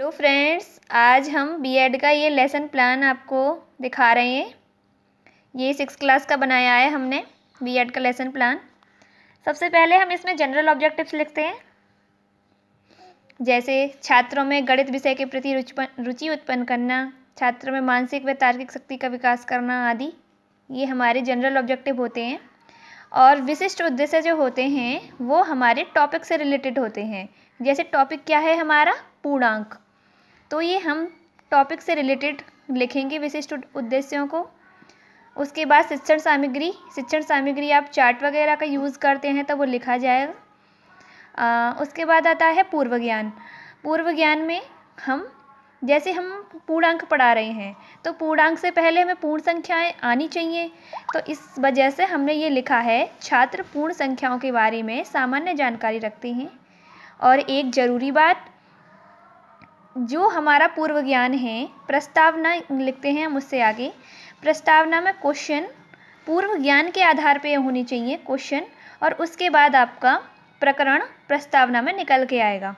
Hello friends, आज हम BEd का ये लेसन प्लान आपको दिखा रहे हैं। ये 6 क्लास का बनाया है हमने बीएड का लेसन प्लान। सबसे पहले हम इसमें जनरल ऑब्जेक्टिव्स लिखते हैं, जैसे छात्रों में गणित विषय के प्रति रुचि उत्पन्न करना, छात्रों में मानसिक व तार्किक शक्ति का विकास करना आदि। ये हमारे जनरल ऑब्जेक्टिव होते हैं। और विशिष्ट उद्देश्य जो होते हैं वो हमारे टॉपिक से रिलेटेड होते हैं। जैसे टॉपिक क्या है हमारा, पूर्णांक, तो ये हम टॉपिक से रिलेटेड लिखेंगे विशिष्ट उद्देश्यों को। उसके बाद शिक्षण सामग्री आप चार्ट वगैरह का यूज़ करते हैं तो वो लिखा जाएगा। उसके बाद आता है पूर्व ज्ञान में हम जैसे हम पूर्णांक पढ़ा रहे हैं तो पूर्णांक से पहले हमें पूर्ण संख्याएं आनी चाहिए, तो इस वजह से हमने ये लिखा है छात्र पूर्ण संख्याओं के बारे में सामान्य जानकारी रखते हैं। और एक ज़रूरी बात, जो हमारा पूर्व ज्ञान है, प्रस्तावना लिखते हैं हम उससे आगे। प्रस्तावना में क्वेश्चन पूर्व ज्ञान के आधार पे होनी चाहिए क्वेश्चन, और उसके बाद आपका प्रकरण प्रस्तावना में निकल के आएगा।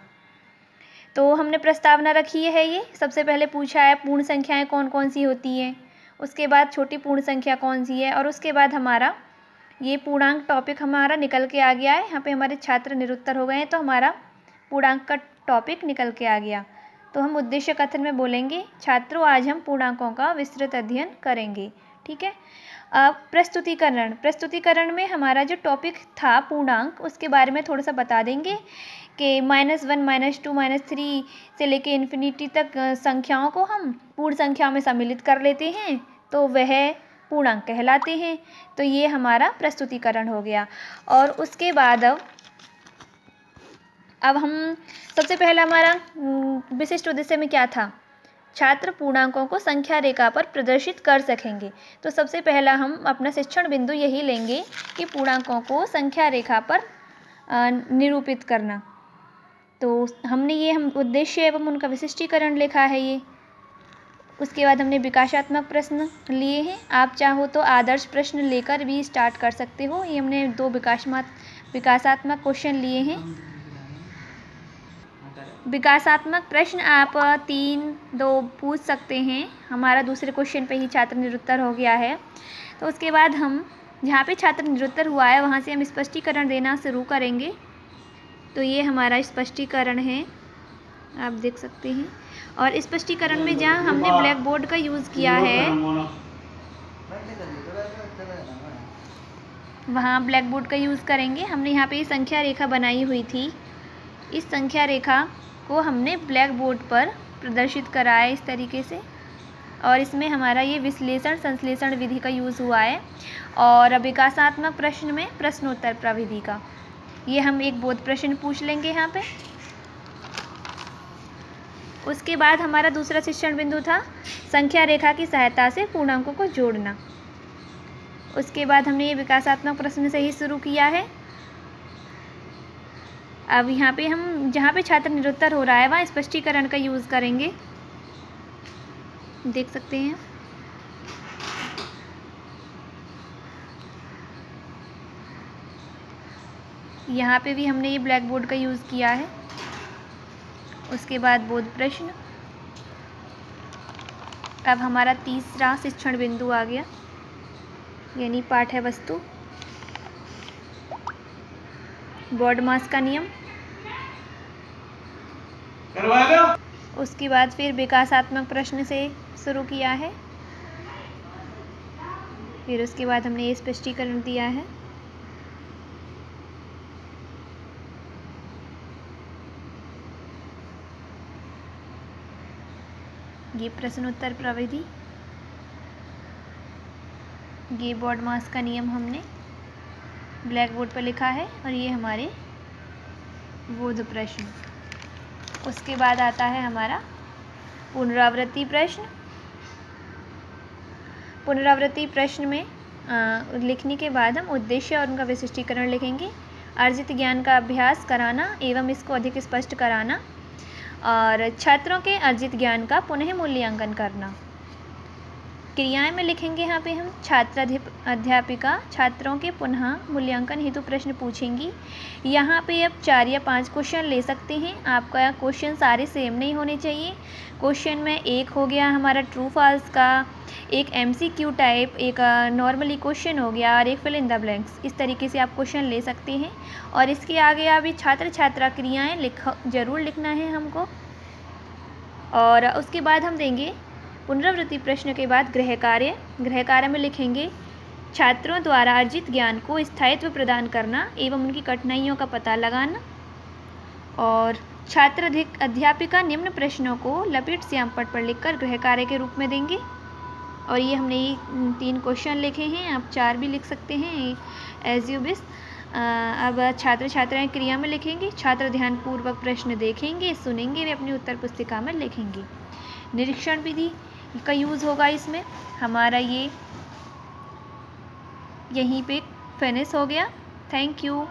तो हमने प्रस्तावना रखी है। ये सबसे पहले पूछा है पूर्ण संख्याएं कौन कौन सी होती हैं, उसके बाद छोटी पूर्ण संख्या कौन सी है, और उसके बाद हमारा ये पूर्णांक टॉपिक हमारा निकल के आ गया है। यहाँ पे हमारे छात्र निरुत्तर हो गए हैं तो हमारा पूर्णांक का टॉपिक निकल के आ गया। तो हम उद्देश्य कथन में बोलेंगे, छात्रों आज हम पूर्णांकों का विस्तृत अध्ययन करेंगे। ठीक है। प्रस्तुतिकरण में हमारा जो टॉपिक था पूर्णांक, उसके बारे में थोड़ा सा बता देंगे कि -1, -2, -3 से लेके इन्फिनिटी तक संख्याओं को हम पूर्ण संख्याओं में सम्मिलित कर लेते हैं तो वह पूर्णांक कहलाते हैं। तो ये हमारा प्रस्तुतिकरण हो गया। और उसके बाद अब हम सबसे पहला हमारा विशिष्ट उद्देश्य में क्या था, छात्र पूर्णांकों को संख्या रेखा पर प्रदर्शित कर सकेंगे। तो सबसे पहला हम अपना शिक्षण बिंदु यही लेंगे कि पूर्णांकों को संख्या रेखा पर निरूपित करना। तो हमने ये हम उद्देश्य एवं उनका विशिष्टीकरण लिखा है ये। उसके बाद हमने विकासात्मक प्रश्न लिए हैं। आप चाहो तो आदर्श प्रश्न लेकर भी स्टार्ट कर सकते हो। ये हमने 2 विकासात्मक क्वेश्चन लिए हैं। विकासात्मक प्रश्न आप 3-2 पूछ सकते हैं। हमारा दूसरे क्वेश्चन पे ही छात्र निरुत्तर हो गया है। तो उसके बाद हम जहाँ पे छात्र निरुत्तर हुआ है वहाँ से हम स्पष्टीकरण देना शुरू करेंगे। तो ये हमारा स्पष्टीकरण है, आप देख सकते हैं। और स्पष्टीकरण में जहाँ हमने ब्लैक बोर्ड का यूज़ किया है वहाँ ब्लैक बोर्ड का यूज़ करेंगे। हमने यहाँ पे संख्या रेखा बनाई हुई थी, इस संख्या रेखा को हमने ब्लैक बोर्ड पर प्रदर्शित करा है इस तरीके से। और इसमें हमारा ये विश्लेषण संश्लेषण विधि का यूज़ हुआ है। और विकासात्मक प्रश्न में प्रश्नोत्तर प्रविधि का, ये हम एक बोध प्रश्न पूछ लेंगे यहाँ पे। उसके बाद हमारा दूसरा शिक्षण बिंदु था संख्या रेखा की सहायता से पूर्णांकों को जोड़ना। उसके बाद हमने ये विकासात्मक प्रश्न से ही शुरू किया है। अब यहाँ पे हम जहाँ पे छात्र निरुत्तर हो रहा है वहाँ स्पष्टीकरण का यूज़ करेंगे, देख सकते हैं। यहाँ पे भी हमने ये ब्लैक बोर्ड का यूज़ किया है। उसके बाद बोध प्रश्न। अब हमारा तीसरा शिक्षण बिंदु आ गया, यानी पाठ्य वस्तु, बॉडमास का नियम। उसके बाद फिर विकासात्मक प्रश्न से शुरू किया है। फिर उसके बाद हमने ये स्पष्टीकरण दिया है। ये प्रश्नोत्तर प्रविधि, ये बॉडमास का नियम हमने ब्लैक बोर्ड पर लिखा है। और ये हमारे बोध प्रश्न। उसके बाद आता है हमारा पुनरावृत्ति प्रश्न। पुनरावृत्ति प्रश्न में लिखने के बाद हम उद्देश्य और उनका विशिष्टीकरण लिखेंगे। अर्जित ज्ञान का अभ्यास कराना एवं इसको अधिक स्पष्ट कराना, और छात्रों के अर्जित ज्ञान का पुनः मूल्यांकन करना। क्रियाएं में लिखेंगे यहाँ पे हम छात्र अध्यापिका छात्रों के पुनः मूल्यांकन हेतु प्रश्न पूछेंगी। यहाँ पे अब 4 या 5 क्वेश्चन ले सकते हैं। आपका क्वेश्चन सारे सेम नहीं होने चाहिए। क्वेश्चन में एक हो गया हमारा ट्रू फॉल्स का, एक MCQ टाइप, एक नॉर्मली क्वेश्चन हो गया और एक फिल इन द ब्लैंक्स। इस तरीके से आप क्वेश्चन ले सकते हैं। और इसके आगे अभी छात्र छात्रा क्रियाएँ ज़रूर लिखना है हमको। और उसके बाद हम देंगे पुनरावृत्ति प्रश्न के बाद गृह कार्य। गृह कार्य में लिखेंगे छात्रों द्वारा अर्जित ज्ञान को स्थायित्व प्रदान करना एवं उनकी कठिनाइयों का पता लगाना। और छात्र अध्यापिका निम्न प्रश्नों को लपेट श्याम पट पर लिखकर गृह कार्य के रूप में देंगे। और ये हमने 3 क्वेश्चन लिखे हैं, आप 4 भी लिख सकते हैं एज यू विश। अब छात्र छात्राएं क्रिया में लिखेंगे छात्र ध्यानपूर्वक प्रश्न देखेंगे, सुनेंगे वे अपनी उत्तर पुस्तिका में लिखेंगे। निरीक्षण विधि का यूज़ होगा इसमें। हमारा ये यहीं पे फिनिश हो गया। Thank you.